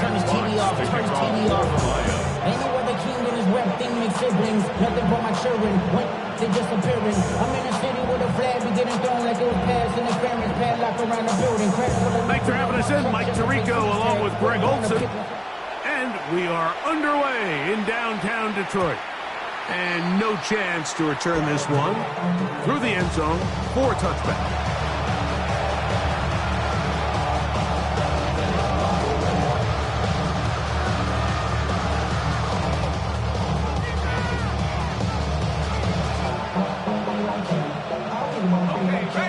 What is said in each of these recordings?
Turn his TV off, turn his TV off. Ain't no other king than his rep thing, make siblings. Nothing but my children. What? They disappearing. I'm in the city with a flag, we getting thrown like it was past interference. Padlock around the building. Thanks for having us in, Mike Tirico, along with Greg Olson. And we are underway in downtown Detroit. And no chance to return this one through the end zone for a touchback.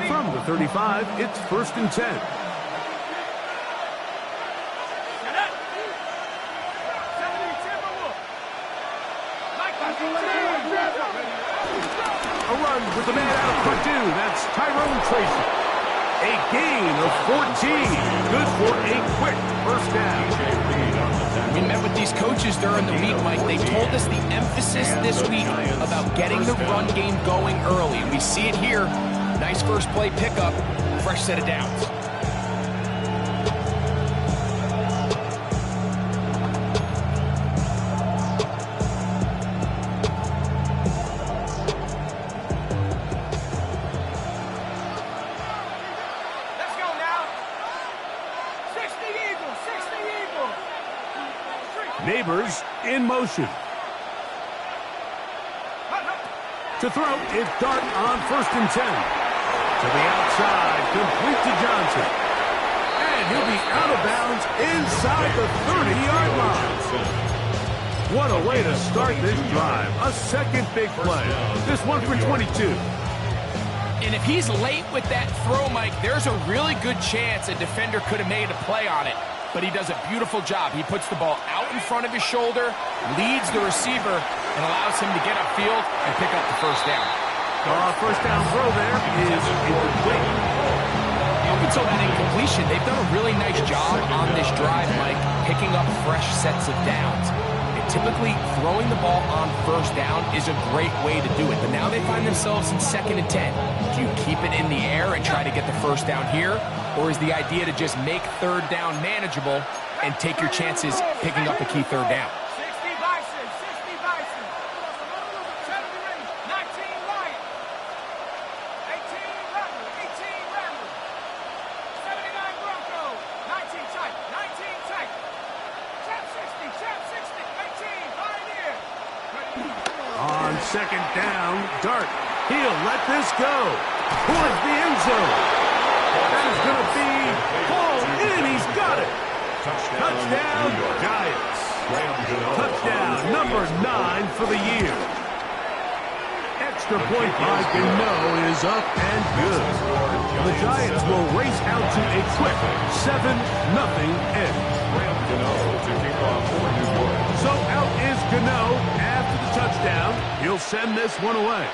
From the 35, it's 1st and 10. A run with the man out of Purdue. That's Tyrone Tracy. A gain of 14. Good for a quick first down. We met with these coaches during the week, Mike. They told us the emphasis this week about getting the run game going early. We see it here. Nice first play pickup. Fresh set of downs. Neighbors in motion. To throw, it's Dart on 1st and 10. To the outside, complete to Johnson. And he'll be out of bounds inside the 30-yard line. What a way to start this drive. A second big play. This one for 22. And if he's late with that throw, Mike, there's a really good chance a defender could have made a play on it. But he does a beautiful job. He puts the ball out in front of his shoulder, leads the receiver, and allows him to get upfield and pick up the first down. First down throw there is incomplete. Up until that incompletion, they've done a really nice job on this drive, Mike, picking up fresh sets of downs. And typically, throwing the ball on first down is a great way to do it. But now they find themselves in 2nd and 10. Do you keep it in the air and try to get the first down here? Or is the idea to just make 3rd down manageable and take your chances picking up a key 3rd down? 60 Bison, 60 Bison. 70 Rangers, 19 Lions. 18 Rebels, 18 Rebels. 79 Broncos, 19 Titan, 19 Titan. Champ 60, Champ 60, 18 Pioneer. On 2nd down, Dart. He'll let this go towards the end zone. That is going to be hauled in. He's got it. Touchdown, Giants. Touchdown number 9 for the year. Extra point by Gano is up and good. The Giants will race out to a quick 7-0 edge. So out is Gano after the touchdown. He'll send this one away.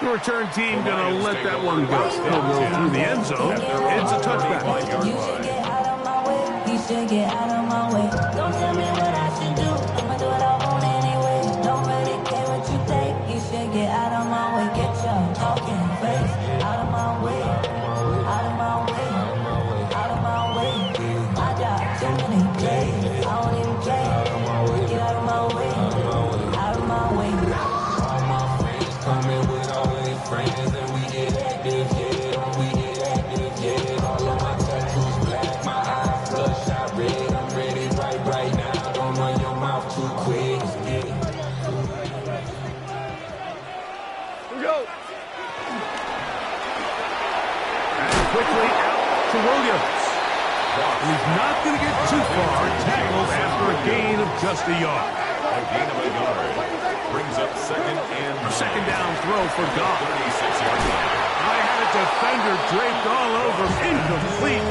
The return team going to let that one go. He'll go through the end zone. It's a touchback. You should get out of my way. You should get out of my way. Don't tell me what I should do. I'ma do what I want anyway. Don't really care what you think. You should get out of my way. Get your talking face out of my way. Out of my way. Out of my way. I got too many plays. I don't even play. Get out of my way. Out of my way. All my friends coming with friends and we get active, yeah, we get active, yeah. All of my tattoos black, my eyes bloodshot red. I'm ready right now. Don't run your mouth too quick, yeah. Go. And quickly out to Williams. He's not going to get too far. Tackled after a gain of just a yard. A gain of a yard. Brings up 2nd and a 2nd down throw for Goff. 36-yard line. I had a defender draped all over him. Incomplete.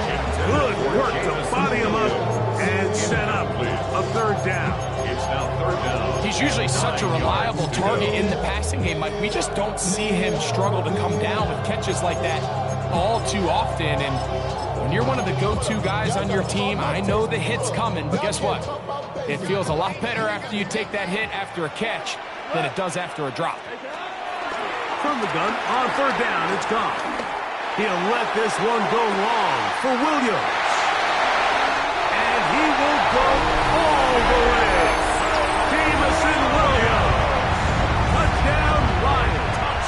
Good work to body him up and set up a 3rd down. It's now 3rd down. He's usually such a reliable target in the passing game, Mike. We just don't see him struggle to come down with catches like that all too often. And when you're one of the go-to guys on your team, I know the hit's coming, but guess what? It feels a lot better after you take that hit after a catch than it does after a drop. From the gun, on 3rd down, it's gone. He'll let this one go long for Williams. And he will go all the way. Jamison Williams. Touchdown, Lions.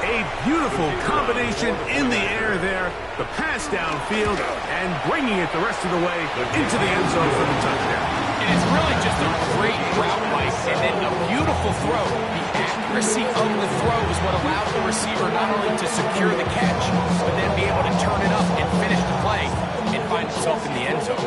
A beautiful combination in the air there. The pass downfield and bringing it the rest of the way into the end zone for the touchdown. And it's really just a great route, Mike, and then a beautiful throw. The accuracy of the throw is what allowed the receiver not only to secure the catch, but then be able to turn it up and finish the play and find himself in the end zone.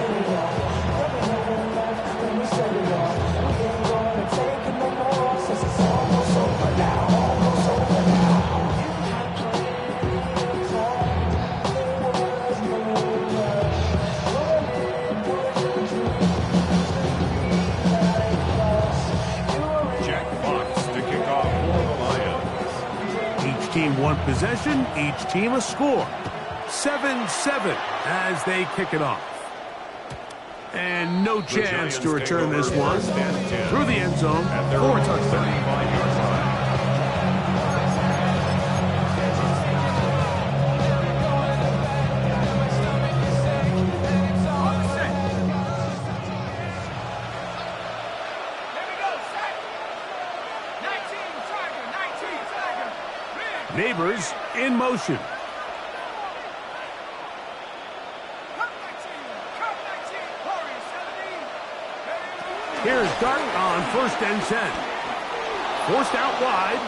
Team one possession, each team a score. 7-7 as they kick it off. And no chance to return this one through the end zone for a touchdown. Neighbors in motion. Here's Dart on 1st and 10. Forced out wide.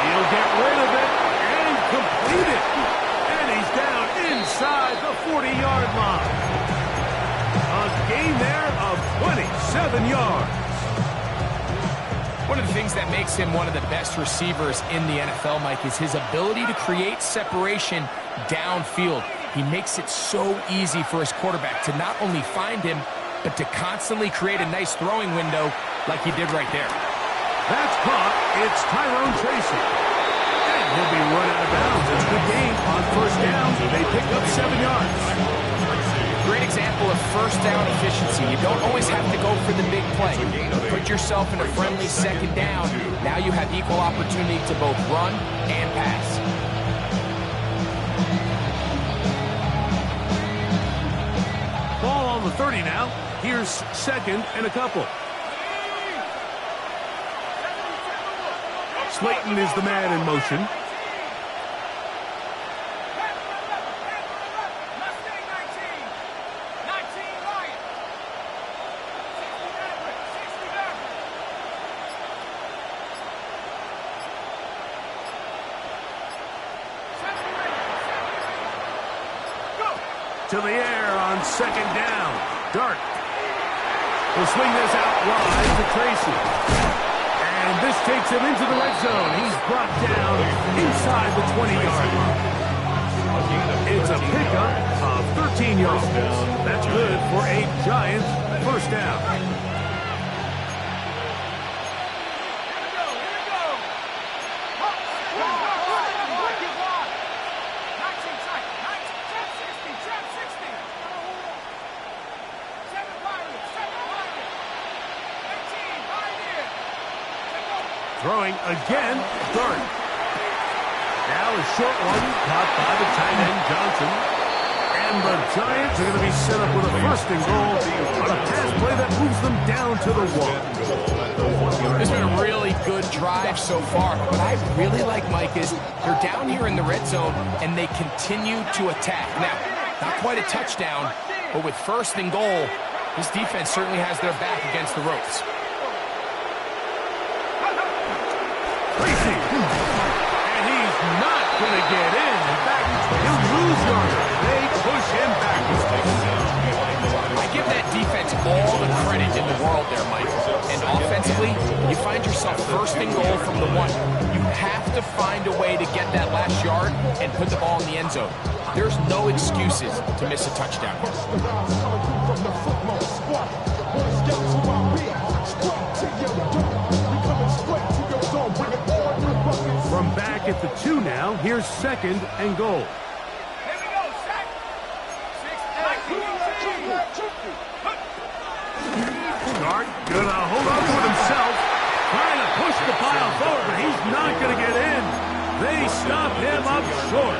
He'll get rid of it and complete it. And he's down inside the 40-yard line. A gain there of 27 yards. One of the things that makes him one of the best receivers in the NFL, Mike, is his ability to create separation downfield. He makes it so easy for his quarterback to not only find him, but to constantly create a nice throwing window like he did right there. That's caught. It's Tyrone Tracy. And he'll be run out of bounds. It's a good gain on 1st down. They pick up 7 yards. Great example of 1st down efficiency. You don't always have to go for the big play. Put yourself in a friendly 2nd down. Now you have equal opportunity to both run and pass. Ball on the 30 now. Here's 2nd and a couple. Slayton is the man in motion. To the air on 2nd down. Dart will swing this out wide to Tracy. And this takes him into the red zone. He's brought down inside the 20-yard line. It's a pickup of 13 yards. That's good for a Giants 1st down. Throwing again, Dart. Now a short one caught by the tight end, Johnson. And the Giants are going to be set up with a 1st and goal on a pass play that moves them down to the 1. It's been a really good drive so far. What I really like, Mike, is they're down here in the red zone, and they continue to attack. Now, not quite a touchdown, but with 1st and goal, this defense certainly has their back against the ropes. Tracy. And he's not going to get in. In fact, he'll lose yards. They push him back. I give that defense all the credit in the world there, Mike. And offensively, you find yourself 1st and goal from the 1. You have to find a way to get that last yard and put the ball in the end zone. There's no excuses to miss a touchdown. From back at the 2 now, here's 2nd and goal. Here we go, set. 6, 19. Dart gonna hold on to it himself, trying to push the pile forward, but he's not gonna get in. They stop him up short.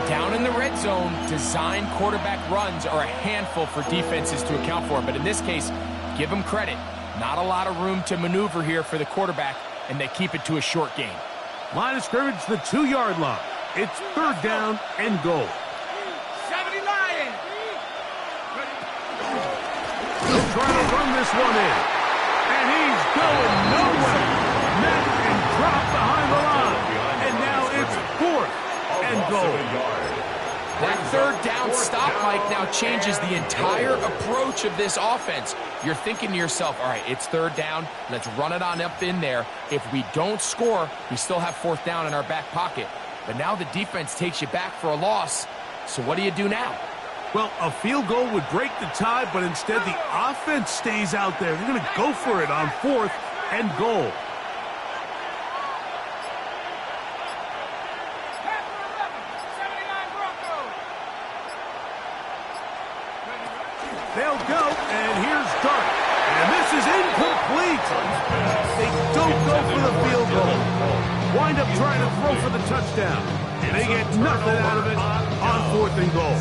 Down in the red zone, design quarterback runs are a handful for defenses to account for. But in this case, give them credit. Not a lot of room to maneuver here for the quarterback, and they keep it to a short game. Line of scrimmage, the 2-yard line. It's third down and goal. 70 Lions. He'll try to run this one in. And he's going nowhere. Met and dropped behind the line. And now it's fourth and goal. That third down stop, Mike, now changes the entire approach of this offense. You're thinking to yourself, all right, it's third down. Let's run it on up in there. If we don't score, we still have fourth down in our back pocket. But now the defense takes you back for a loss. So what do you do now? Well, a field goal would break the tie, but instead the offense stays out there. They're going to go for it on fourth and goal. They'll go, and here's Dart. And this is incomplete. They don't go for the field goal. Wind up trying to throw for the touchdown. And they get nothing out of it on fourth and goal.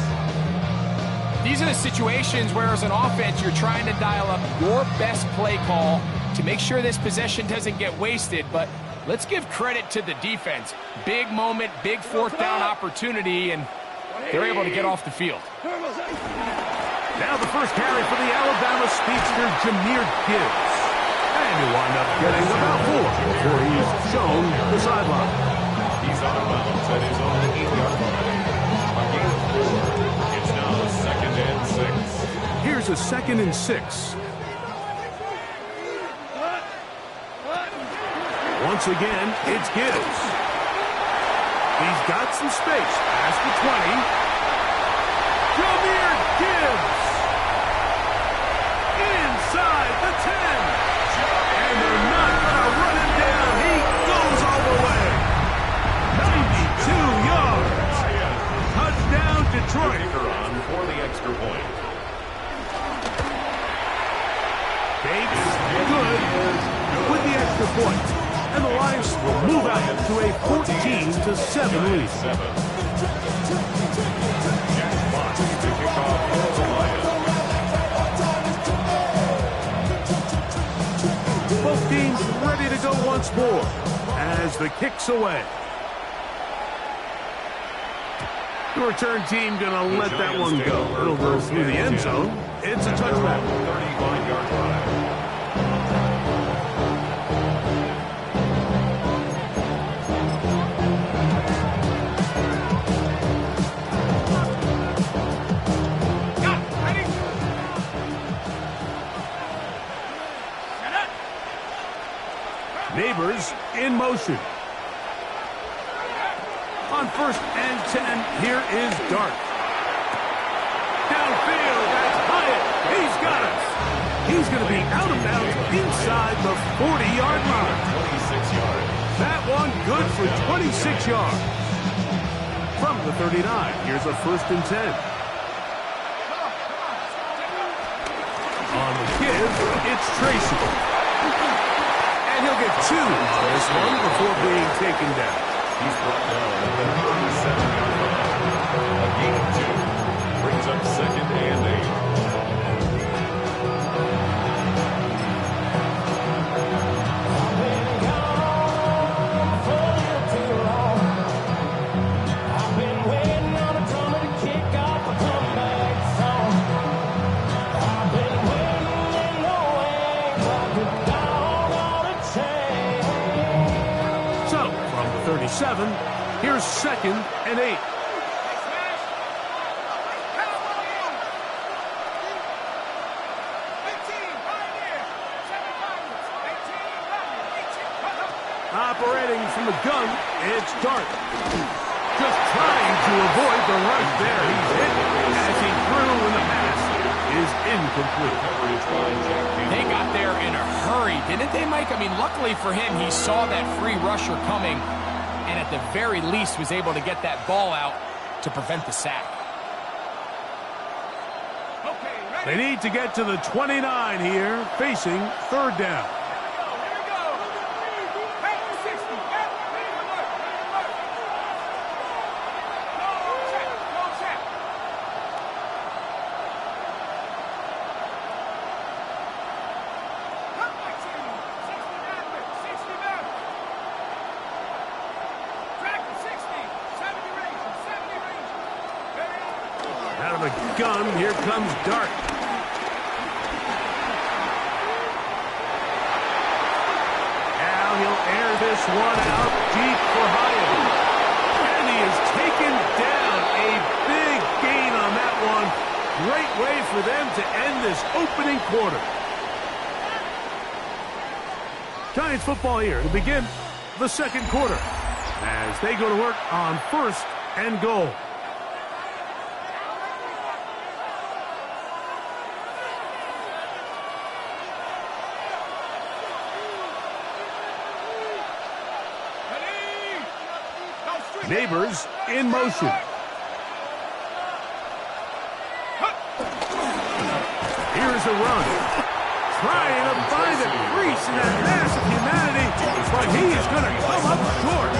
These are the situations where, as an offense, you're trying to dial up your best play call to make sure this possession doesn't get wasted. But let's give credit to the defense. Big moment, big fourth down opportunity, and they're able to get off the field. Now the first carry for the Alabama speedster, Jahmyr Gibbs. And he'll wind up getting about 4 before he's shown the sideline. He's out of bounds at his own 8-yard line. A gain of 4. It's now second and 6. Here's a second and 6. Once again, it's Gibbs. He's got some space past the 20. Jahmyr Gibbs inside the 10. And they're not going to run him down. He goes all the way. 92 yards. Touchdown, Detroit. Kicker on for the extra point. Bates good with the extra point. And the Lions will move out to a 14-7 lead. Both teams ready to go once more as the kick's away. The return team going to let that one go. It'll go through the end zone. It's a touchback. 35-yard line. Neighbors in motion. On first and 10, here is Dart. Downfield, that's Hyatt. He's got it. He's going to be out of bounds inside the 40-yard line. 26 yards. That one good for 26 yards. From the 39, here's a first and 10. On the give, it's Tracy. And he'll get 2 on this one before being taken down. He's brought down at the 37-yard line. A gain of 2 brings up second and 8. Here's second and 8. Operating from the gun, it's Dart. Just trying to avoid the rush there. He's hit as he threw, and the pass is incomplete. They got there in a hurry, didn't they, Mike? I mean, luckily for him, he saw that free rusher coming, and at the very least was able to get that ball out to prevent the sack. They need to get to the 29 here, facing third down. the gun. Here comes Dart. Now he'll air this one out deep for Hyatt. And he is taken down. A big gain on that one. Great way for them to end this opening quarter. Giants football here to begin the second quarter as they go to work on 1st and goal. Neighbors in motion. Here's a run. Trying to find a crease in that massive humanity, but he is going to come up short.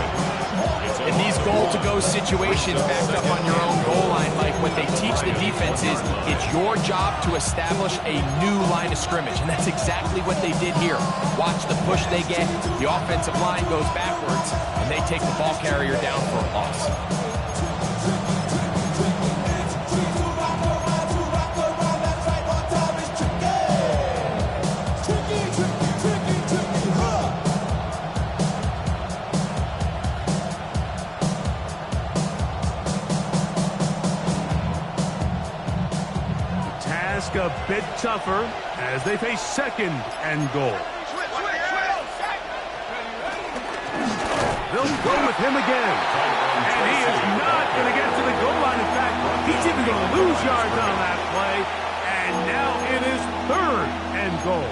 In these goal-to-go situations backed up on your own goal line, Mike, what they teach the defense is it's your job to establish a new line of scrimmage, and that's exactly what they did here. Watch the push they get. The offensive line goes backwards, and they take the ball carrier down for a loss. A bit tougher as they face 2nd and goal. They'll go with him again. And he is not going to get to the goal line. In fact, he's even going to lose yards on that play. And now it is 3rd and goal.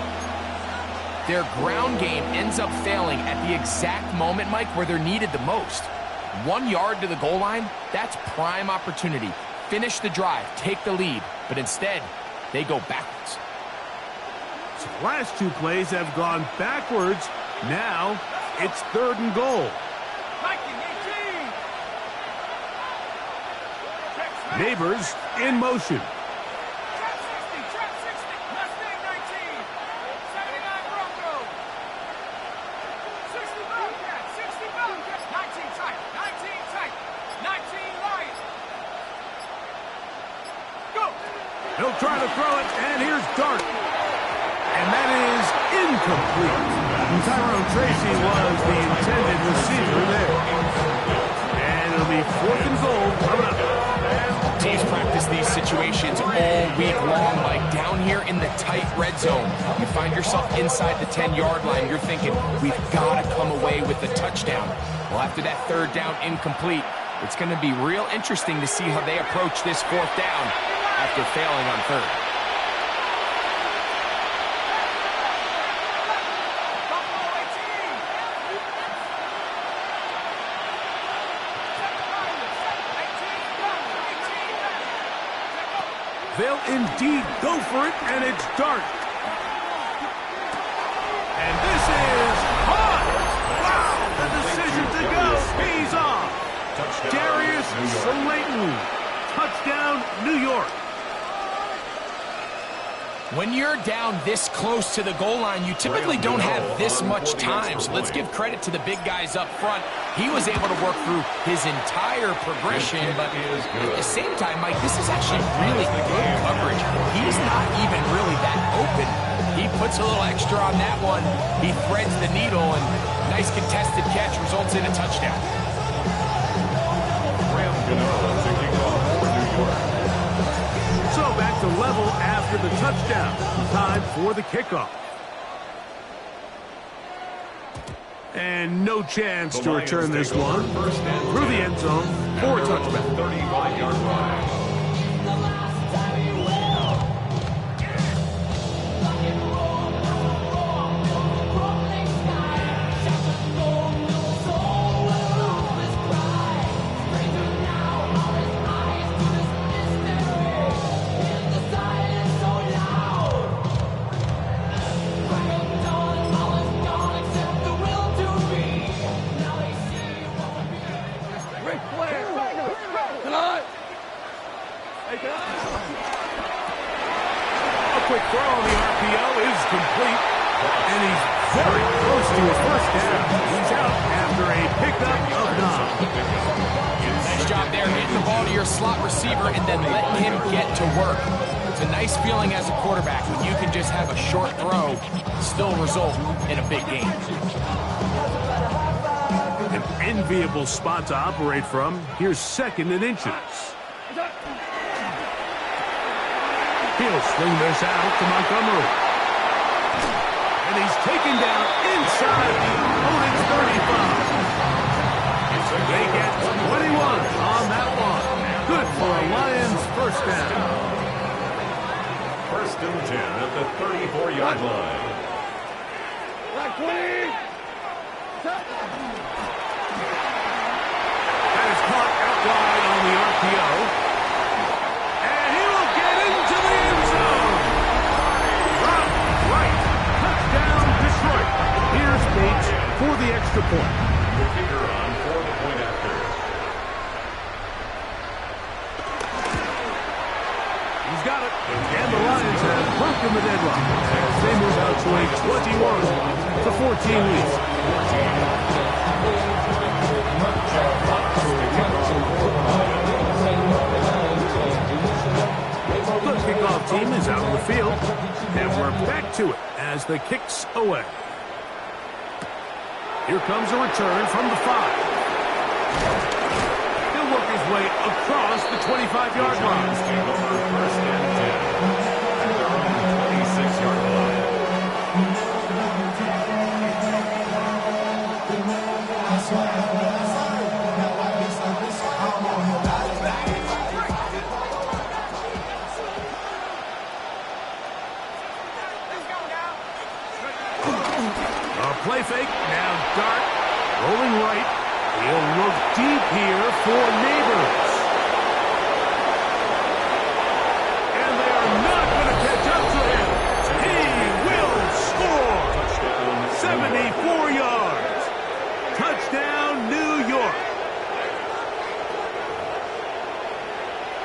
Their ground game ends up failing at the exact moment, Mike, where they're needed the most. 1 yard to the goal line, that's prime opportunity. Finish the drive, take the lead. But instead, they go backwards. So the last 2 plays have gone backwards. Now it's 3rd and goal. Neighbors in motion. He'll try to throw it, and here's Dart. And that is incomplete. Tyrone Tracy was the intended receiver there. And it'll be 4th and goal coming up. Teams practice these situations all week long, Mike. Down here in the tight red zone, you find yourself inside the 10-yard line. You're thinking, we've got to come away with a touchdown. Well, after that 3rd down incomplete, it's going to be real interesting to see how they approach this 4th down after failing on 3rd. They'll indeed go for it, and it's Dart. And this is hot. Wow, the decision to go pays off. Darius Slayton. Touchdown, New York. When you're down this close to the goal line, you typically don't have this much time. So let's give credit to the big guys up front. He was able to work through his entire progression, but at the same time, Mike, this is actually really good coverage. He's not even really that open. He puts a little extra on that one. He threads the needle, and nice contested catch results in a touchdown. So back to level after the touchdown. Time for the kickoff. And no chance to return this one through the end zone for a touchdown. 35-yard line. Quick throw on the RPO is complete, and he's very close to his first down. He's out after a pickup of 9. Nice job there, getting the ball to your your slot receiver and then let him get to work. It's a nice feeling as a quarterback when you can just have a short throw, still result in a big game. An enviable spot to operate from. Here's 2nd and inches. He'll sling this out to Montgomery. And he's taken down inside the opponent's 35. They get 21 on that one. Good for a Lions first down. 1st and 10 at the 34-yard line. That is caught out wide on the RPO. And he will get into the end zone. Route right. Touchdown, Detroit. Here's Bates for the extra point. The kicker on for the point after. He's got it. And the Lions have broken the deadlock as they move out to a 21-14 lead. The kickoff team is out on the field, and we're back to it as the kick's away. Here comes a return from the 5. He'll work his way across the 25-yard line. 1st and 10. They're on the 26-yard line. Play fake, now Dart, rolling right. He'll look deep here for Neighbors. And they are not going to catch up to him. He will score. 74 yards. Touchdown, New York.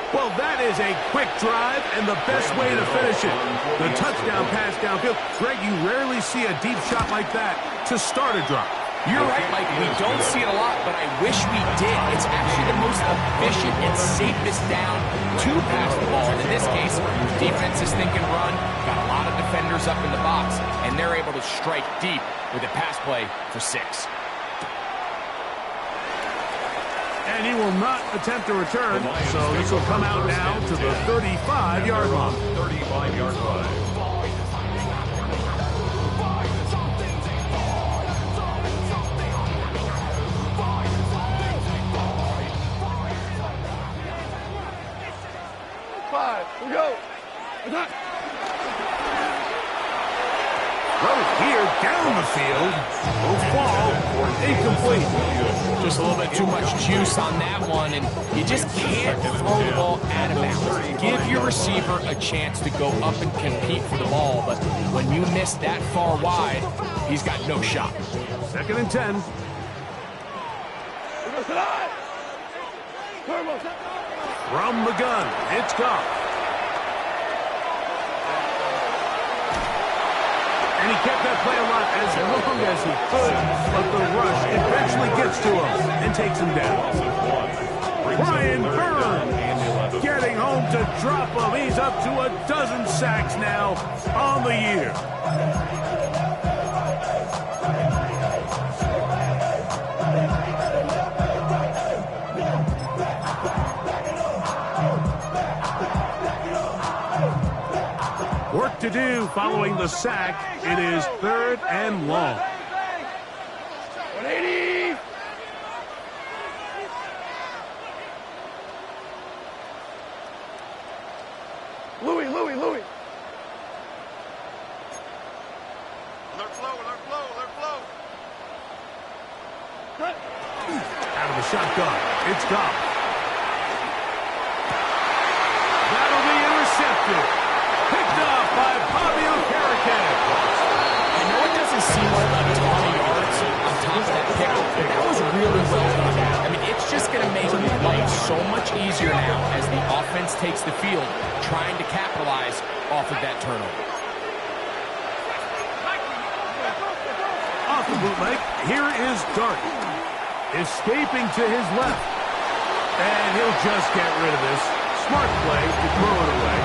Well, that is a quick drive and the best way to finish it. The touchdown pass downfield. Greg, you rarely see a deep shot like that to start a drive. You're right, Mike. We don't see it a lot, but I wish we did. It's actually the most efficient and safest down to pass the ball. And in this case, defense is thinking run, got a lot of defenders up in the box, and they're able to strike deep with a pass play for 6. And he will not attempt a return, so this will come out now to the 35-yard line. 35-yard line. We go. Throw here down the field. Will fall. Incomplete. Just a little bit too much juice on that one, and you just can't throw the ball out of bounds. Give your receiver a chance to go up and compete for the ball, but when you miss that far wide, he's got no shot. 2nd and 10. From the gun, it's Goff. And he kept that play alive as long as he could, but the rush eventually gets to him and takes him down. Brian Burns getting home to drop him. He's up to a dozen sacks now on the year. Work to do following the sack. It is 3rd and long. 180. Louis. Alert flow. Out of the shotgun, it's Goff. That'll be intercepted. Picked off by Fabio Carriquet. I know it doesn't seem like a ton of yards on top of that pick, but that was really well done. I mean, it's just going to make life so much easier now as the offense takes the field, trying to capitalize off of that turnover. Off the bootleg, here is Dart. Escaping to his left. And he'll just get rid of this. Smart play to throw it away.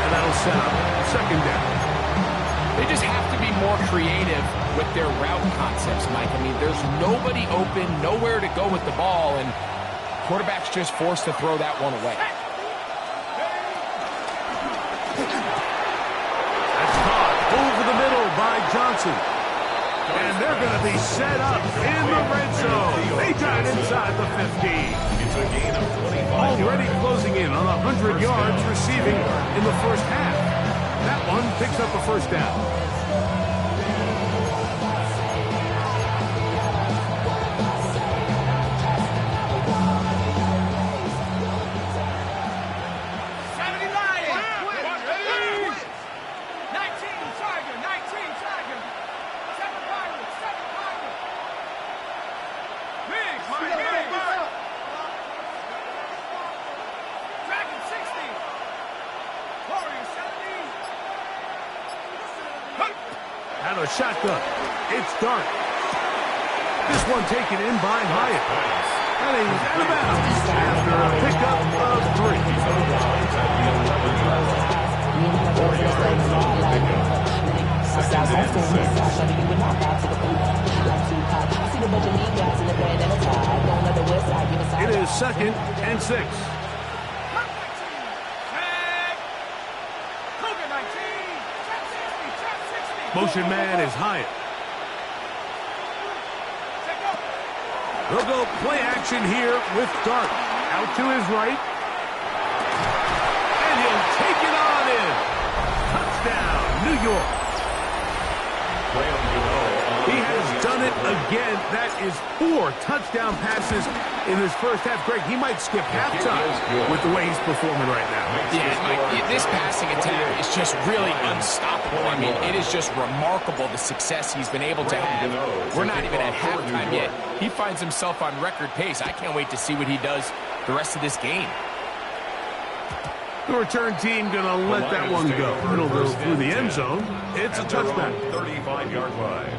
And that'll set up second down. They just have to be more creative with their route concepts, Mike. I mean, there's nobody open, nowhere to go with the ball, and quarterback's just forced to throw that one away. That's caught over the middle by Johnson. And they're going to be set up in the red zone. They got inside the 15. It's a gain of 25 Already yards. closing in on 100 yards receiving in the first half. That one picks up a first down. Out of shotgun. It's Dart. This one taken in by Hyatt. And he's out of bounds after a pickup of 3. It is 2nd and 6. Motion man is Hyatt. They'll go play action here with Dart. Out to his right. And he'll take it on in. Touchdown, New York. He has done it again. That is 4 touchdown passes in his first half. Greg, he might skip halftime with the way he's performing right now. Yeah, Mike, this passing attack is just really unstoppable. I mean, it is just remarkable the success he's been able to have. We're not even at halftime yet. He finds himself on record pace. I can't wait to see what he does the rest of this game. The return team going to let that one go. It'll go through the end zone. It's a touchback. 35-yard line.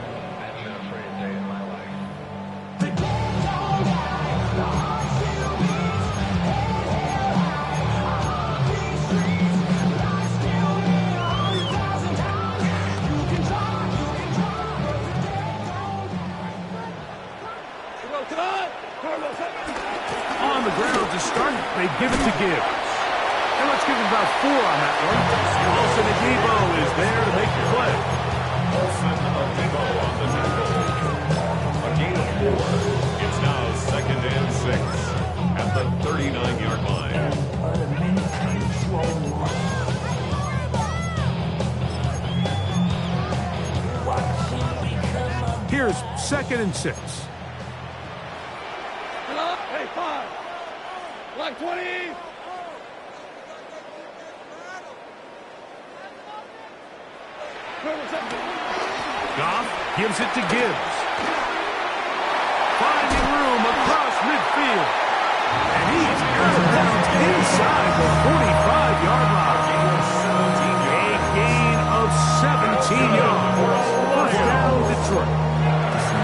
On the ground to start, they give it to Gibbs. And let's give him about 4 on that one. Wilson Adebo is there to make the play. Wilson Adebo on the tackle. A gain of 4. It's now 2nd and 6 at the 39-yard line. Here's 2nd and 6. Hey, 5. Like 20. Goff gives it to Gibbs. Finding room across midfield. And he's out of bounds inside the 45-yard line. A gain of 17 yards. First down, Detroit.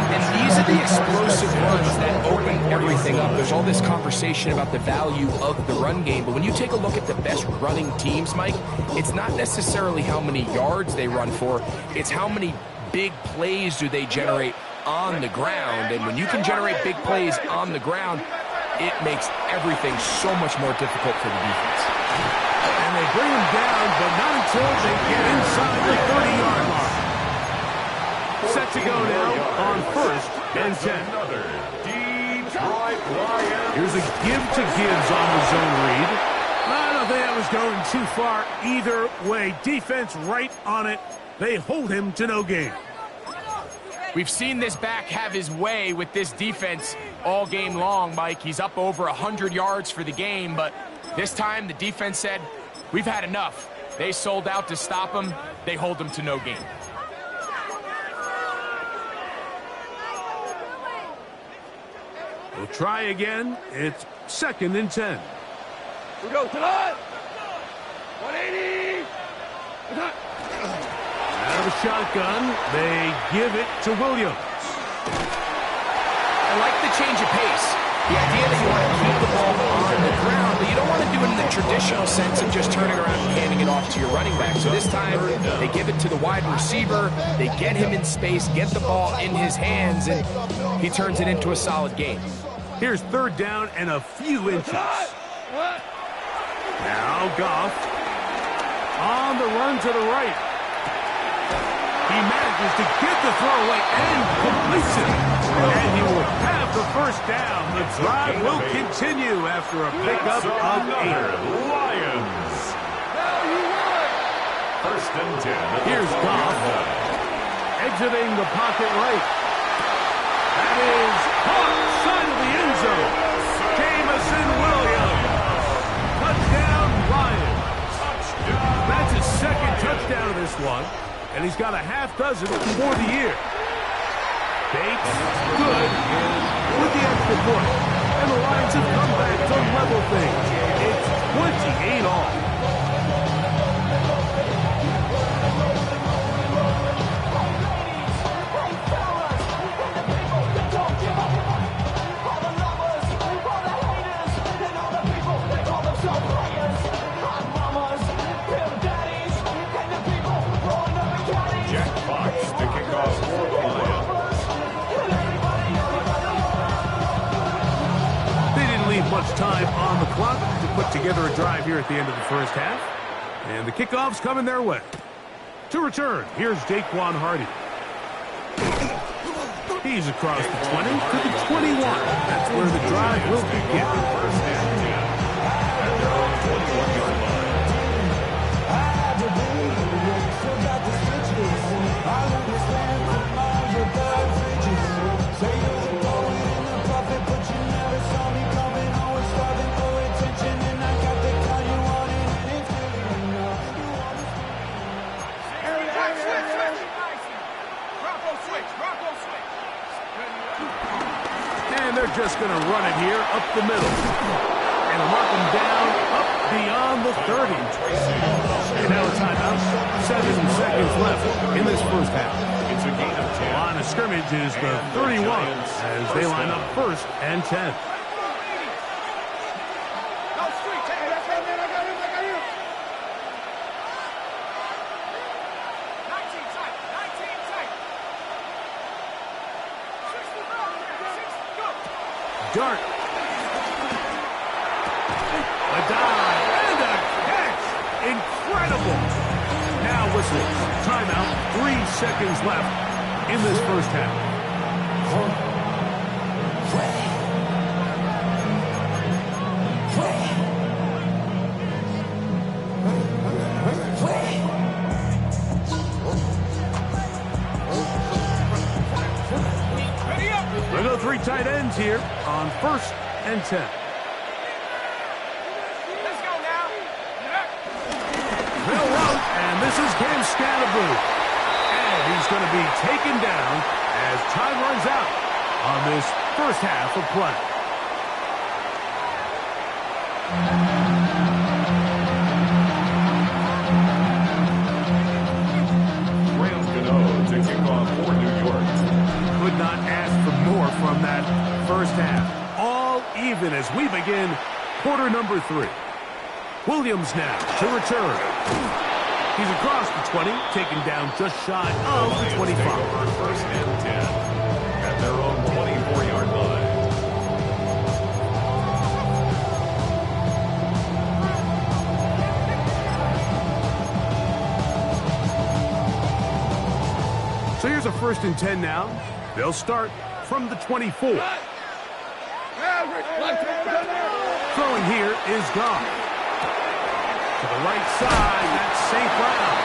And these are the explosive runs that open everything up. There's all this conversation about the value of the run game, but when you take a look at the best running teams, Mike, it's not necessarily how many yards they run for, it's how many big plays do they generate on the ground. And when you can generate big plays on the ground, it makes everything so much more difficult for the defense. And they bring him down, but not until they get inside the 30-yard line. Set to go now on 1st and 10. Another Detroit Lions. Here's a give to Gibbs on the zone read. I don't think that was going too far either way. Defense right on it. They hold him to no gain. We've seen this back have his way with this defense all game long, Mike. He's up over 100 yards for the game, but this time the defense said, we've had enough. They sold out to stop him. They hold him to no gain. We'll try again. It's 2nd and 10. We go tonight. 180. Out of a shotgun, they give it to Williams. I like the change of pace. The idea that you want to keep the ball on the show sense of just turning around and handing it off to your running back. So this time, they give it to the wide receiver, they get him in space, get the ball in his hands, and he turns it into a solid gain. Here's third down and a few inches. Now Goff on the run to the right. He manages to get the throw away and completes it. And he will have the first down. The drive will continue after a pickup of 8. Lions. First and 10. Here's Goff exiting the pocket right. That is caught side of the end zone. Jamison Williams. Touchdown, Lions. That's his second touchdown of this one. And he's got a half dozen for the year. Bates, good, with the extra point. And the Lions have come back to level things. It's 28 all. Much time on the clock to put together a drive here at the end of the first half. And the kickoff's coming their way. To return, here's Daquan Hardy. He's across the 20 to the 21. That's where the drive will begin. First and 10 at their own 21-yard line. And they're just going to run it here up the middle. And mark them down up beyond the 30. And now a timeout. 7 seconds left in this first half. It's a gain of 10. Line of scrimmage is the 31 as they line up first and 10. Dart. A dive and a catch. Incredible. Now whistles. Timeout. 3 seconds left in this first half. We'll go 3 tight ends here on first and 10. Let's go now. Bill Rote, and this is Cam Scatterboo. And he's going to be taken down as time runs out on this first half of play. Graham Gano to kick off for New York. Could not ask for more from that first half. All even as we begin quarter number 3. Williams now to return. He's across the 20, taken down just shy of the 25. First and 10 at their own 24-yard line. So here's a first and 10 now. They'll start from the 24. Throwing here is Goff. To the right side, that's St. Brown.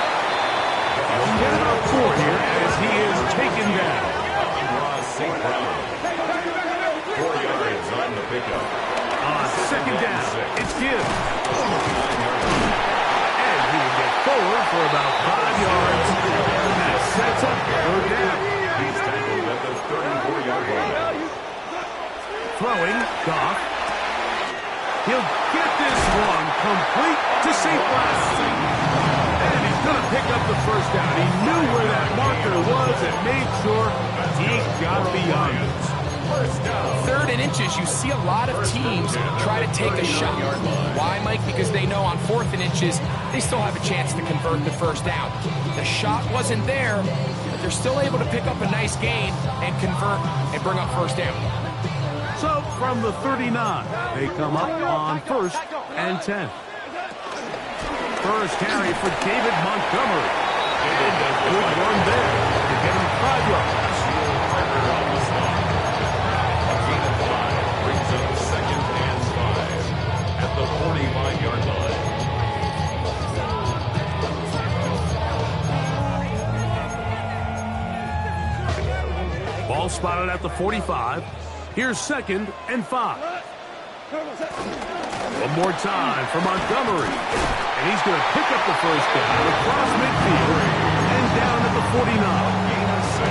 He'll get about 4 here as he is taken down. St. Brown. 4 yards on the pickup. On second down, it's Gibbs. And he will get forward for about 5 yards. That sets up third down. He's tackled at the 34-yard line. Throwing, Goff. He'll get this one complete to St. Brown. And he's going to pick up the first down. He knew where that marker was and made sure he got beyond it. 3rd and inches, you see a lot of teams try to take a shot. Why, Mike? Because they know on 4th and inches, they still have a chance to convert the first down. The shot wasn't there, but they're still able to pick up a nice gain and convert and bring up first down. So from the 39, they come up on 1st and 10. First carry for David Montgomery. And a good run there to get him 5 yards. A gain of 5 brings up 2nd and 5 at the 45-yard line. Ball spotted at the 45. Here's 2nd and 5. One more time for Montgomery. And he's going to pick up the first down across midfield and down at the 49. Gain of 6.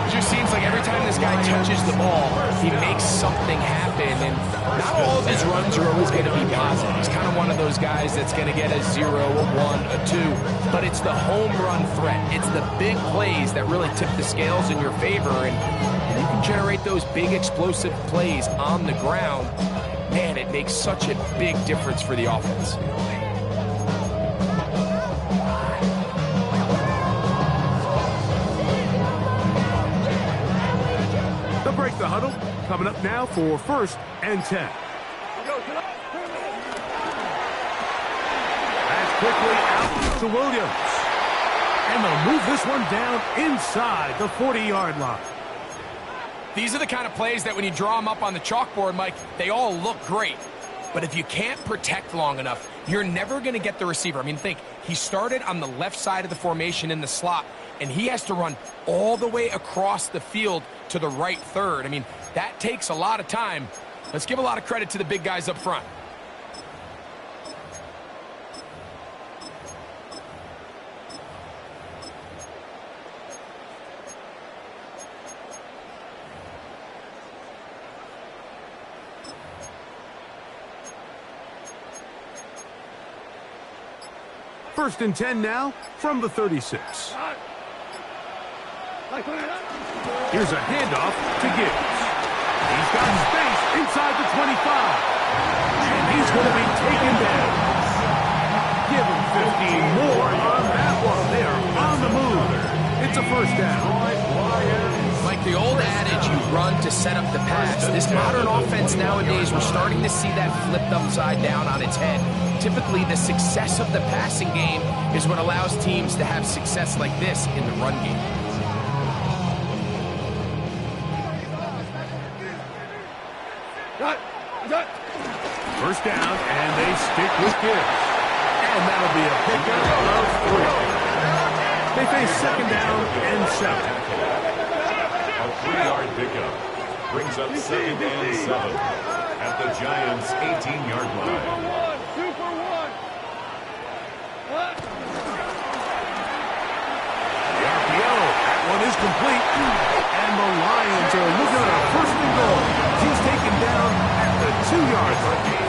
It just seems like every time this guy touches the ball, he makes something happen. And not all of his runs are always going to be positive. He's kind of one of those guys that's going to get a 0, a 1, a 2. But it's the home run threat. It's the big plays that really tip the scales in your favor. And you can generate those big explosive plays on the ground. Man, it makes such a big difference for the offense. They'll break the huddle. Coming up now for 1st and 10. That's quickly out to Williams. And they'll move this one down inside the 40-yard line. These are the kind of plays that when you draw them up on the chalkboard, Mike, they all look great. But if you can't protect long enough, you're never going to get the receiver. I mean, think, he started on the left side of the formation in the slot, and he has to run all the way across the field to the right third. I mean, that takes a lot of time. Let's give a lot of credit to the big guys up front. First and 10 now from the 36. Here's a handoff to Gibbs. He's got space inside the 25. And he's going to be taken down. Give him 15 more on that one. They are on the move. It's a first down. Like the old adage, you run to set up the pass. This modern offense nowadays, we're starting to see that flipped upside down on its head. Typically, the success of the passing game is what allows teams to have success like this in the run game. First down, and they stick with Gibbs. And that'll be a pickup of 3. They face 2nd down and 7. A 3-yard pickup brings up 2nd and 7 at the Giants' 18-yard line. 2 for 1. The RPO, that one is complete. And the Lions are looking at a 1st and goal. He's taken down at the 2-yard line.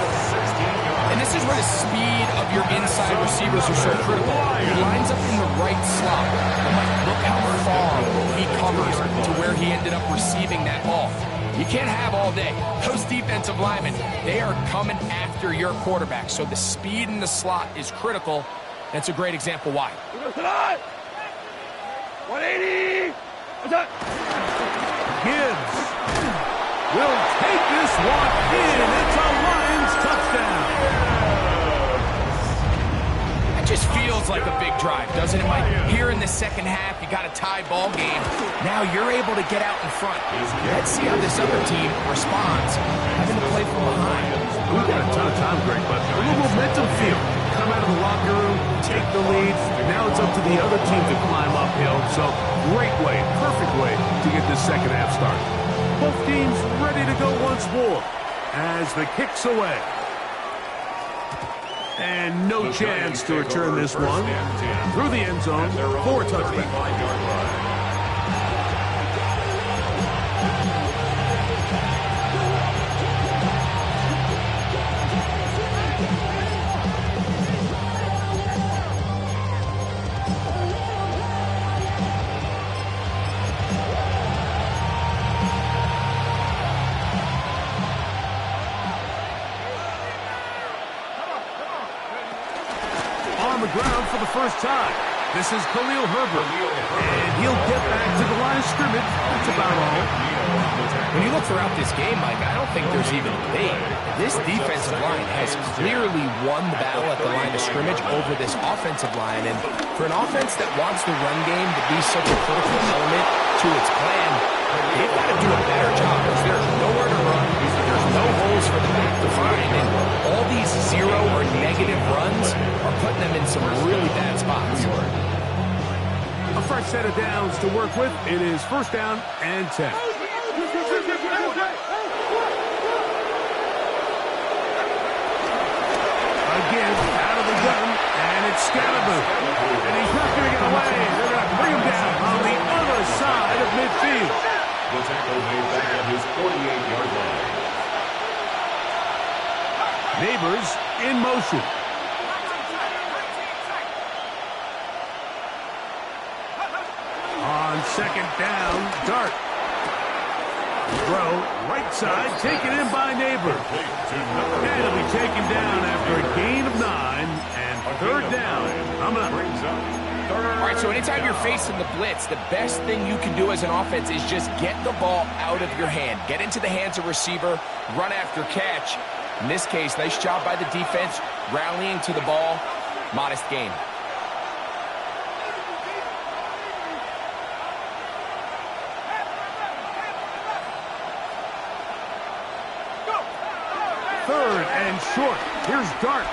And this is where the speed of your inside receivers are so critical. He lines up in the right slot. And look how far he covers to where he ended up receiving that ball. You can't have all day. Those defensive linemen, they are coming after your quarterback. So the speed in the slot is critical. That's a great example why. 180. Gibbs will take this one in. It's a Lions touchdown. It just feels like a big drive, doesn't it, Mike? Here in the second half, you got a tie ball game. Now you're able to get out in front. Let's see how this other team responds, having to play from behind. We've got a ton of time, Greg, but a little momentum feel. Come out of the locker room, take the lead. Now it's up to the other team to climb uphill. So great way, perfect way to get this second half started. Both teams ready to go once more as the kick's away. And no chance to return this one through the end zone for a touchback. on the ground for the first time. This is Khalil Herbert, and he'll get back to the line of scrimmage. That's about all. When you look throughout this game, Mike, I don't think there's even a debate. This defensive line has clearly won the battle at the line of scrimmage over this offensive line. And for an offense that wants the run game to be such a critical element to its plan, they've got to do a better job because there's nowhere to run. There's no holes for the back to find. And all these zero or negative runs are putting them in some really bad spots. A fresh set of downs to work with. It is first down and 10. Again, out of the gun, and it's Scalaboo. And he's not going to get away. They're going to bring him down on the other side of midfield. The tackle made back at his 48-yard line. Neighbors in motion. On second down, Dart. Throw, right side, taken in by Neighbor. And he'll be taken down after a gain of 9 and third down. Coming up. All right, so anytime you're facing the blitz, the best thing you can do as an offense is just get the ball out of your hand. Get into the hands of receiver, run after catch. In this case, nice job by the defense, rallying to the ball. Modest gain. Third and short. Here's Dart.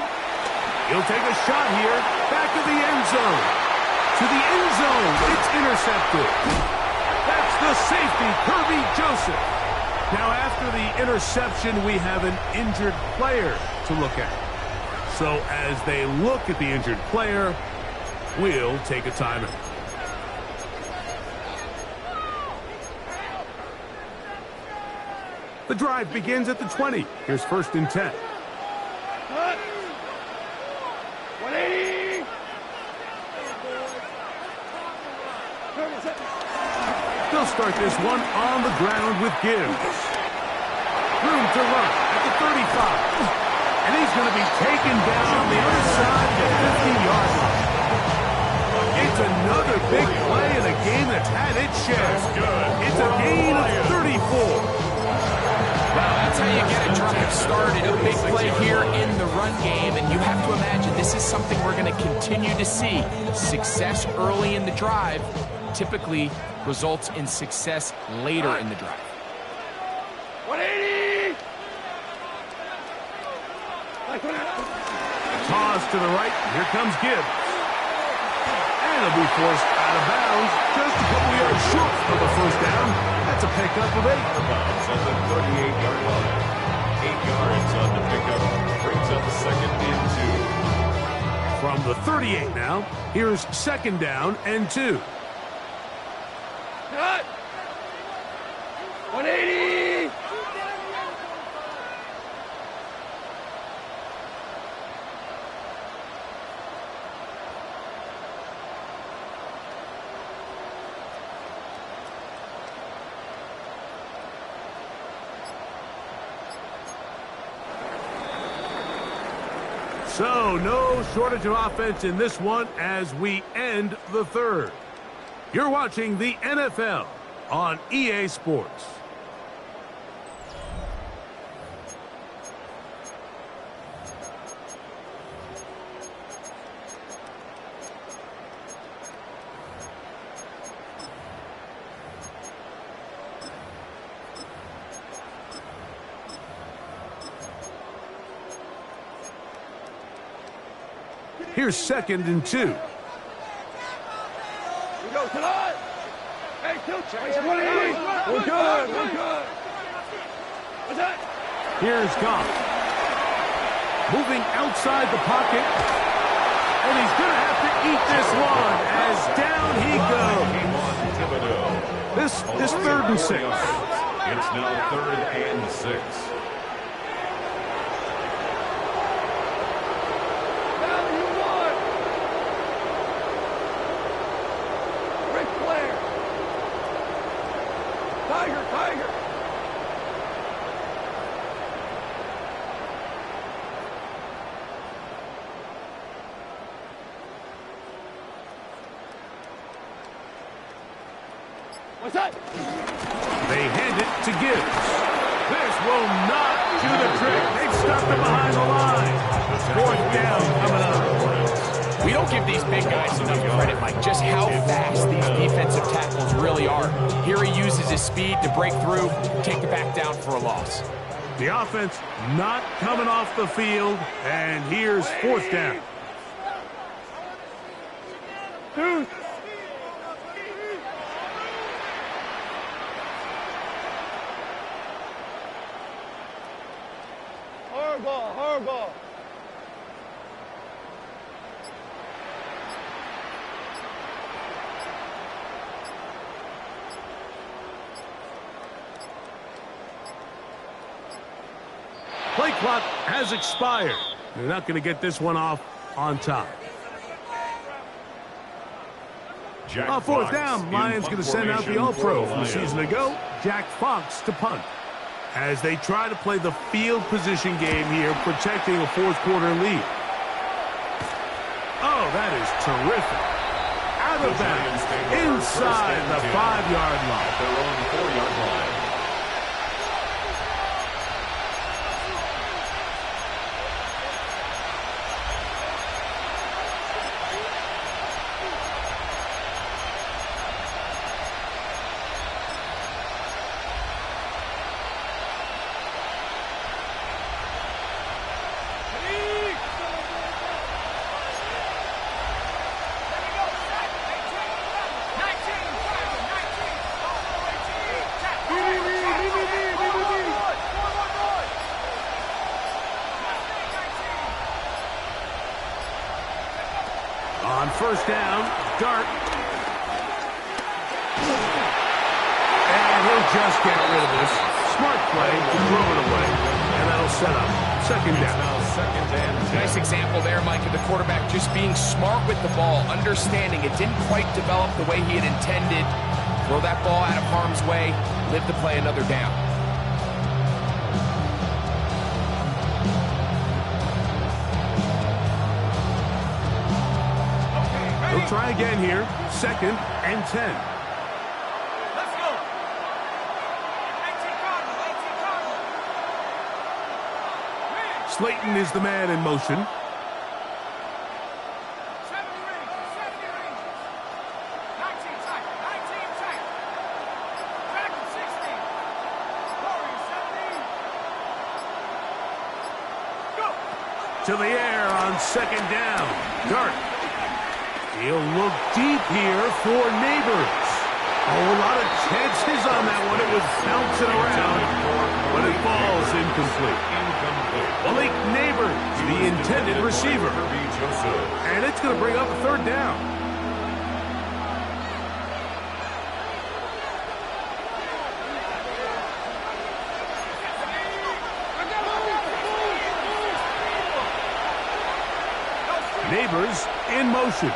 He'll take a shot here. Back of the end zone. To the end zone. It's intercepted. That's the safety, Kirby Joseph. Now, after the interception, we have an injured player to look at. So as they look at the injured player, we'll take a timeout. The drive begins at the 20. Here's first and 10. 180! They'll start this one on the ground with Gibbs. Room to run at the 35. And he's going to be taken down on the other side of the 50-yard line. It's another big play in a game that's had its share. It's a gain of 34. Well, that's how you get a drive started. A big play here in the run game, and you have to imagine this is something we're going to continue to see. Success early in the drive typically results in success later in the drive. 180! Toss to the right. Here comes Gibbs. And he'll be forced out of bounds just a couple yards short of the first down. That's a pickup of 8. Bounds at the 38-yard line. 8 yards on the pickup. Brings up second and 2. From the 38 now, here's second down and 2. Cut! 180! So, no shortage of offense in this one as we end the third. You're watching the NFL on EA Sports. Here's second and 2. We go tonight! Hey, two chase! 180! We're good! We're good! What's that? Here's Goff. Moving outside the pocket. And he's going to have to eat this one as down he goes. This third and 6. It's now third and 6. They hand it to Gibbs. This will not do the trick. They've stopped him behind the line. Fourth down coming up. We don't give these big guys enough credit, Mike, just how fast these defensive tackles really are. Here he uses his speed to break through, take the back down for a loss. The offense not coming off the field, and here's fourth down. Horrible. Play clock has expired. They're not going to get this one off on time. On fourth down, Lions going to send out the All-Pro from a season ago, Jack Fox, to punt. As they try to play the field position game here, protecting a fourth-quarter lead. Oh, that is terrific. Out of bounds, inside the 5-yard line. Their own 4-yard line. On first down, Dart. And he'll just get rid of this. Smart play to throw it away. And that'll set up second down. Nice example there, Mike, of the quarterback just being smart with the ball, understanding it didn't quite develop the way he had intended. Throw that ball out of harm's way, live to play another down. He'll try again here. Second and 10. Let's go. 18 Cardinal. Slayton is the man in motion. 70 Rangers. 19 tight. Dragon 16. Warriors 17. Go. To the air on second down. Dart. He'll look deep here for Neighbors. Oh, a lot of chances on that one. It was bouncing around, but it falls incomplete. Malik Neighbors, the intended receiver. And it's going to bring up a third down. Neighbors in motion.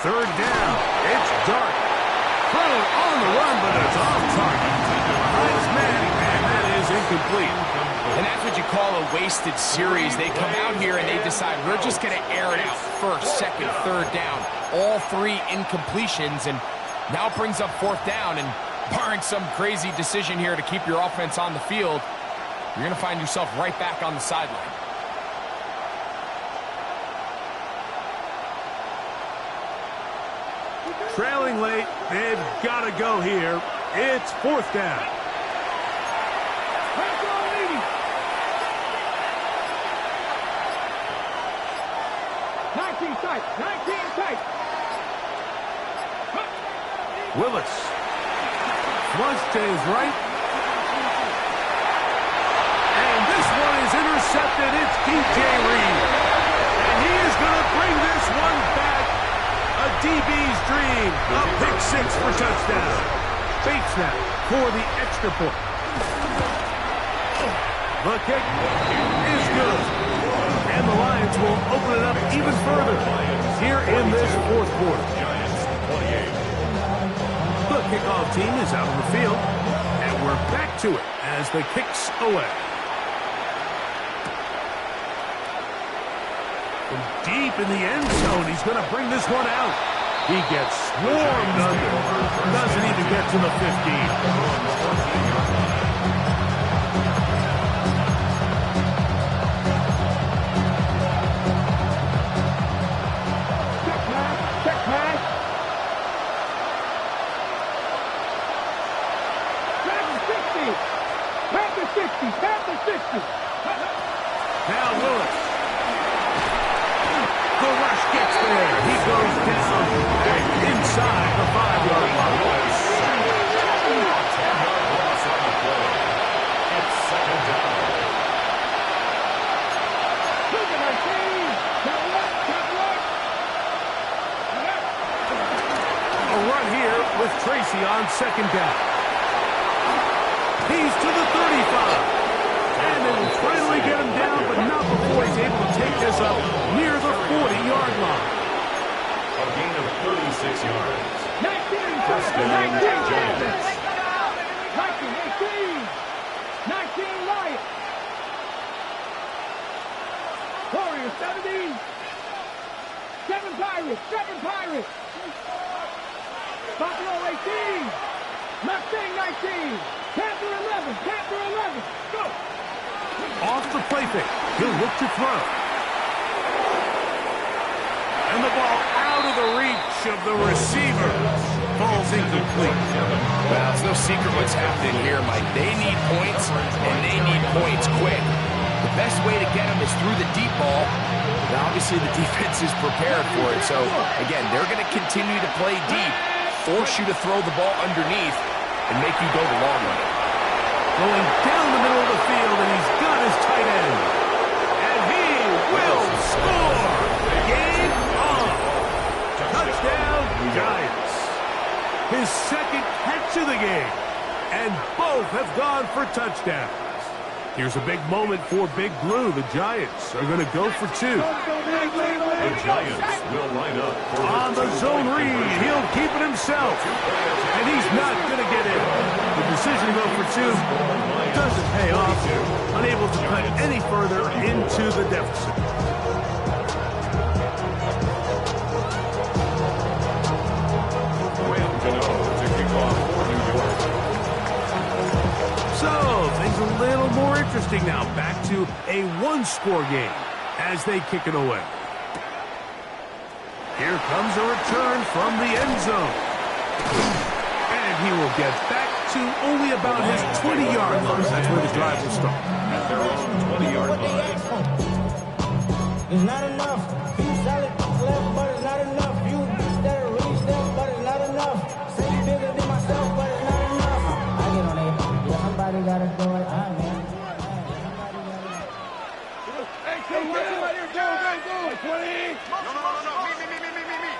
3rd down. It's Dart. Thrown on the run, but it's off target. Behind his man, and that is incomplete. And that's what you call a wasted series. They come out here and they decide we're just going to air it out. First, second, third down. All 3 incompletions, and now it brings up 4th down. And barring some crazy decision here to keep your offense on the field, you're going to find yourself right back on the sideline. Trailing late, they've got to go here. It's 4th down. 19 tight. Willis. Flush to his right. And this one is intercepted. It's DJ Reed. And he is going to bring this one back. A DB's dream. A pick 6 for touchdown. Bates now for the extra point. The kick is good. And the Lions will open it up even further here in this fourth quarter. The kickoff team is out on the field, and we're back to it as the kick's away. From deep in the end zone, he's going to bring this one out. He gets swarmed under. Doesn't even get to the 15. Now Lewis. The rush gets there. He goes down inside the 5-yard line. It's second down. A run here with Tracy on second down. He's to the 35. And they will finally get him down, but not before he's able to take this up near the 40-yard line. A gain of 36 yards. First down, Giants. 19 Lions. Warriors 17. 7 Pirates. Buffalo 18. Mustang 19. Panther 11. Go. Off the play fake. He'll look to throw. And the ball out of the reach of the receiver. Falls incomplete. Well, it's no secret what's happening here, Mike. They need points, and they need points quick. The best way to get them is through the deep ball. Now, obviously, the defense is prepared for it. So, again, they're going to continue to play deep, force you to throw the ball underneath, and make you go the long way. Going down the middle of the field, and he's got his tight end. And he will score! Game on! Touchdown, Giants. His second catch of the game. And both have gone for touchdowns. Here's a big moment for Big Blue. The Giants are going to go for two. The Giants will line up On the zone read, he'll keep it himself. And he's not going to get in. The decision to go for two doesn't pay off. Unable to cut any further into the deficit. to kick off for New York. So, things a little more interesting now. Back to a one-score game as they kick it away. Here comes a return from the end zone. And he will get back to only about his 20-yard line. That's where the drive will start. At their own 20-yard line. It's not enough. You solid left, but it's not enough. You that really step, but it's not enough. Say you bigger than myself, but it's not enough. I get on it. Yeah, somebody gotta do it. I mean. Hey, watch him right here. Go. 20. No. Me.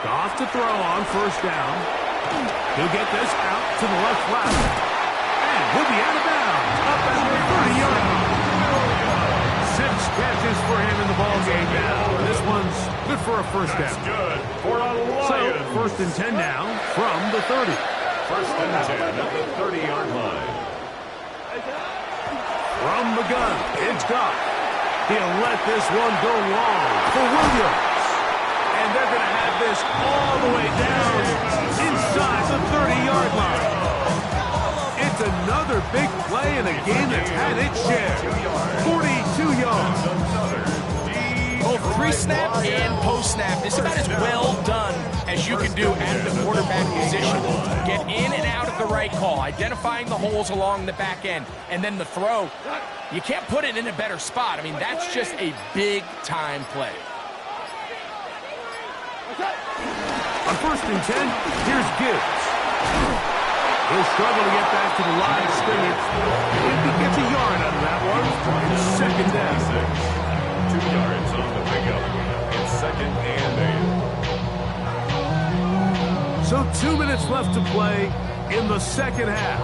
Off to throw on first down. He'll get this out to the left flat. And he'll be out of bounds. Up at the 30-yard line. 6 catches for him in the ball game now. This one's good for a first down. That's good for a Lions. So, first and 10 now from the 30. First and 10 at the 30-yard line. From the gun, it's Goff. He'll let this one go long for Williams. And they're going to have this all the way down inside the 30-yard line. It's another big play in a game that's had its share. 42 yards. Both pre-snap and post-snap, this is about as well done as you can do at the quarterback position. Get in and out of the right call, identifying the holes along the back end, and then the throw. You can't put it in a better spot. I mean, that's just a big-time play. On first and 10, here's Gibbs. He'll struggle to get back to the line of scrimmage. If he gets a yard out of that one, it's second down. 2 yards on the pickup. It's second and 8. So 2 minutes left to play. in the second half.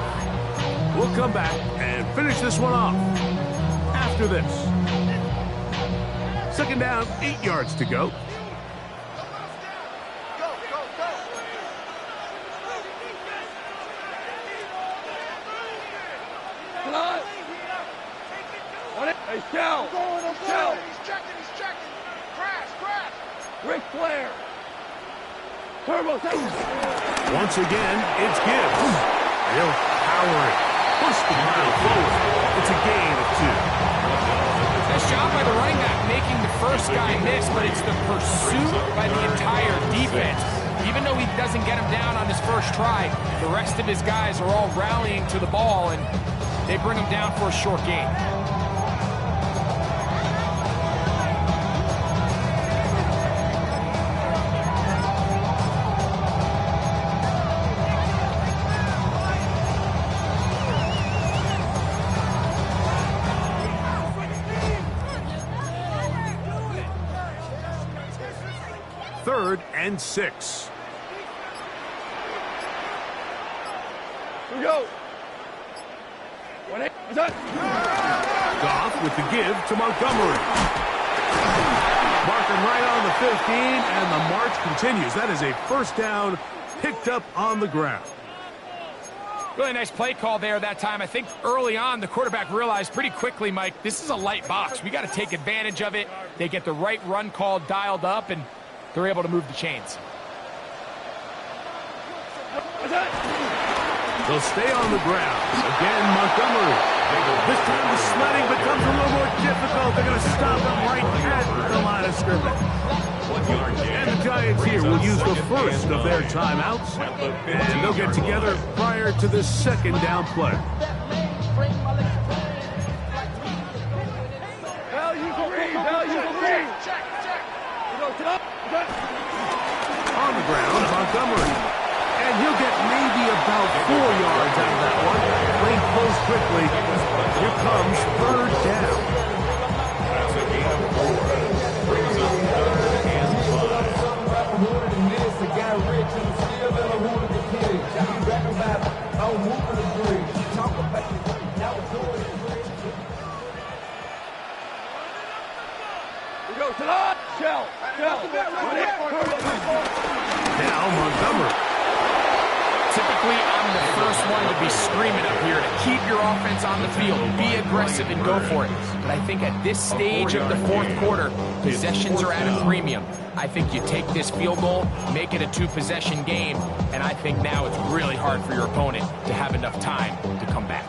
We'll come back and finish this one off after this. Second down, 8 yards to go. Hey, Shell! Shell! He's checking. Crash. Ric Flair! Turbo, Once again, it's Gibbs. They'll power it. Push the ball forward. It's a gain of 2. Nice job by the running back making the first guy miss, but it's the pursuit by the entire defense. Even though he doesn't get him down on his first try, the rest of his guys are all rallying to the ball, and they bring him down for a short gain. Third and 6. Here we go. Goff with the give to Montgomery. Marking right on the 15, and the march continues. That is a first down picked up on the ground. Really nice play call there that time. I think early on the quarterback realized pretty quickly, Mike, this is a light box. We got to take advantage of it. They get the right run call dialed up, and they're able to move the chains. They'll stay on the ground. Again, Montgomery. This time the sledding becomes a little more difficult. They're going to stop him right at the line of scrimmage. And the Giants here will use the first of their timeouts. And they'll get together prior to the second down play. On the ground, Montgomery. And he'll get maybe about 4 yards out of that one. Playing close quickly. Here comes third down. That's a gain of 4. Brings up third We go to the Shell. Now Montgomery. Typically, I'm the first one to be screaming up here to keep your offense on the field, be aggressive and go for it. But I think at this stage of the fourth quarter, possessions are at a premium. I think you take this field goal, make it a 2-possession game, and I think now it's really hard for your opponent to have enough time to come back.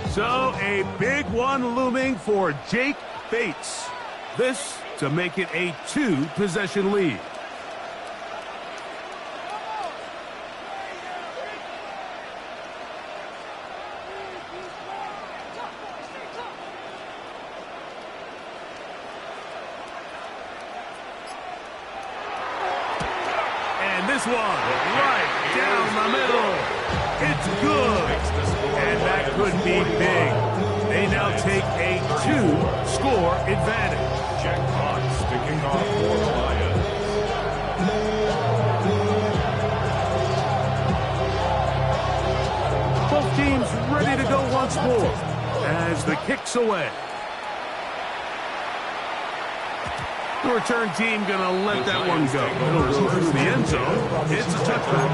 So a big one looming for Jake Bates. This to make it a 2-possession lead. This one right down the middle. It's good. And that could be big. They now take a 2-score advantage. Jack Fox picking off for the Lions. Both teams ready to go once more as the kick's away. The return team going to let that one go. It'll go through the end zone. It's a touchback.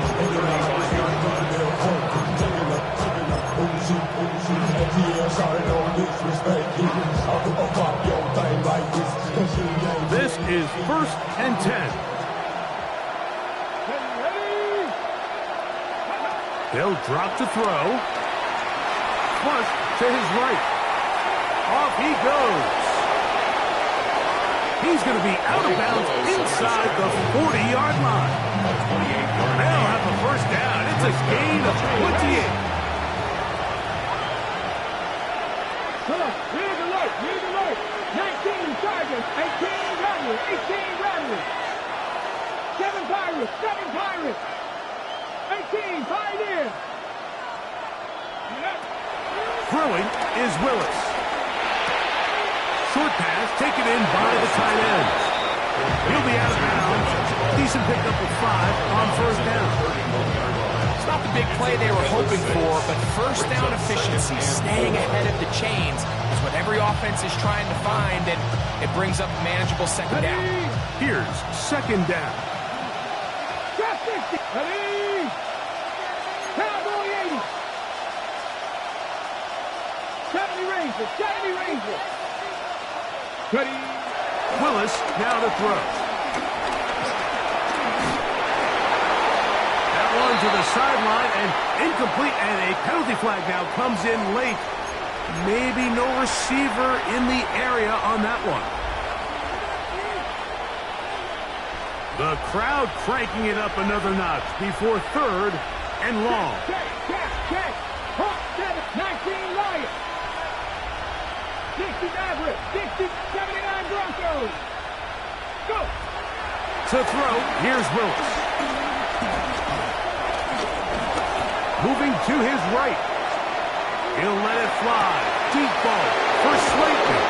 This is 1st and 10. They'll drop to throw. Flush to his right. Off he goes. He's going to be out of bounds inside the 40-yard line. They'll have the first down. It's a gain of 28. Here's alert. 19 Chargers, 18 Ravens, 18 Ravens. 7 Pirates. 18 Pioneers. Throwing is Willis. Short pass taken in by the tight end. He'll be out of bounds. Decent pickup of 5 on first down. not the big play they were hoping for, but first down efficiency, staying ahead of the chains, is what every offense is trying to find, and it brings up manageable second down. Here's second down. Drop 60. Ready. Cowboy 80. 70 Rangers. 70 Rangers. Ready. Willis now to throw. That one to the sideline and incomplete, and a penalty flag now comes in late. Maybe no receiver in the area on that one. The crowd cranking it up another notch before third and long. Check. Hawk 19 Lions. 60 Mavericks. 79 Broncos. Go. To throw, here's Willis. Moving to his right. He'll let it fly. Deep ball for Slayton.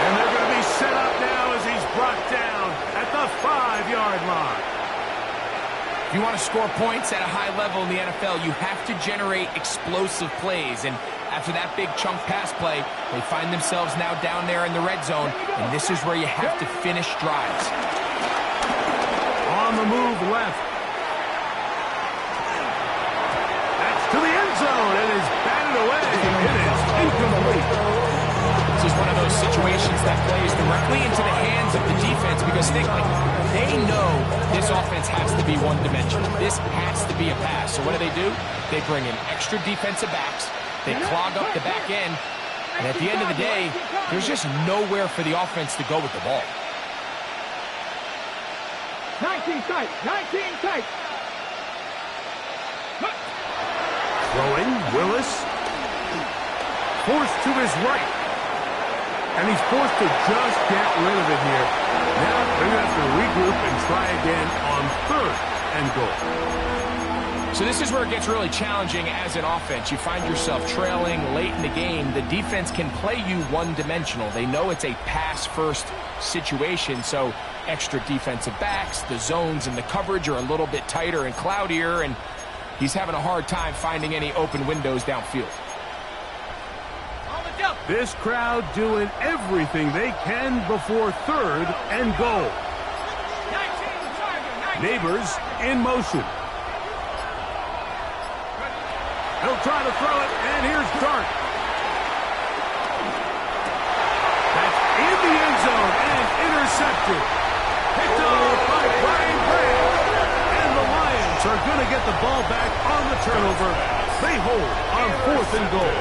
And they're going to be set up now as he's brought down at the 5-yard line. If you want to score points at a high level in the NFL, you have to generate explosive plays. And after that big chunk pass play, they find themselves now down there in the red zone. And this is where you have to finish drives. On the move left. That's to the end zone and is batted away. It is incomplete. This is one of those situations that plays directly into the hands of the defense because think like they know this offense has to be one-dimensional. This has to be a pass. So what do? They bring in extra defensive backs. They clog up the back end. And at the end of the day, there's just nowhere for the offense to go with the ball. 19 tight. Throwing, Willis. Forced to his right. And he's forced to just get rid of it here. Now they're going to have to regroup and try again on third and goal. So this is where it gets really challenging as an offense. You find yourself trailing late in the game. The defense can play you one-dimensional. They know it's a pass-first situation, so extra defensive backs, the zones and the coverage are a little bit tighter and cloudier, and he's having a hard time finding any open windows downfield. This crowd doing everything they can before third and goal. Neighbors in motion. He'll try to throw it, and here's Dart. That's in the end zone and intercepted. Picked off by Brian Grant. And the Lions are going to get the ball back on the turnover. They hold on fourth and goal.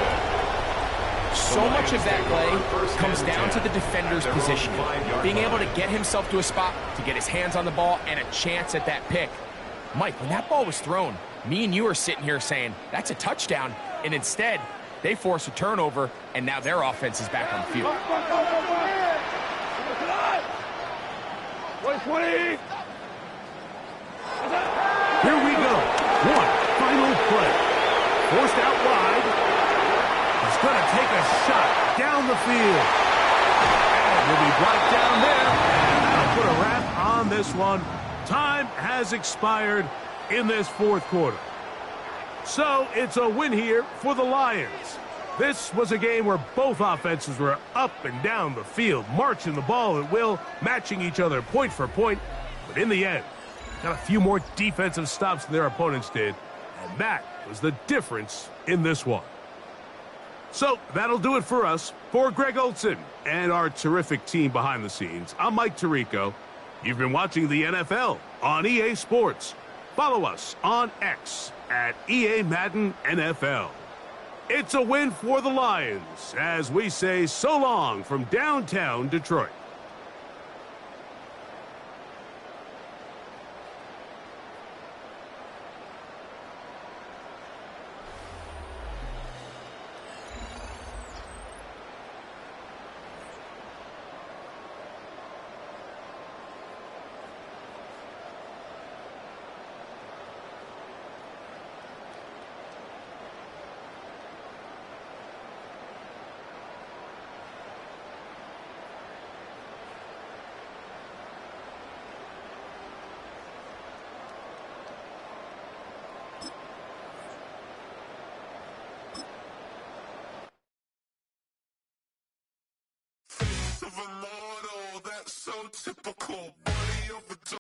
So much of that play comes down to the defender's position. Being able to get himself to a spot, to get his hands on the ball, and a chance at that pick. Mike, when that ball was thrown, me and you are sitting here saying, that's a touchdown. And instead, they force a turnover, and now their offense is back on the field. Here we go. One final play. Forced out wide. He's going to take a shot down the field. And he'll be brought down there. And that'll put a wrap on this one. Time has expired in this fourth quarter. So it's a win here for the Lions. This was a game where both offenses were up and down the field, marching the ball at will, matching each other point for point. But in the end, got a few more defensive stops than their opponents did. And that was the difference in this one. So that'll do it for us. For Greg Olson and our terrific team behind the scenes, I'm Mike Tirico. You've been watching the NFL on EA Sports. Follow us on X at EA Madden NFL. It's a win for the Lions as we say so long from downtown Detroit. supermodel, that's so typical. Body of a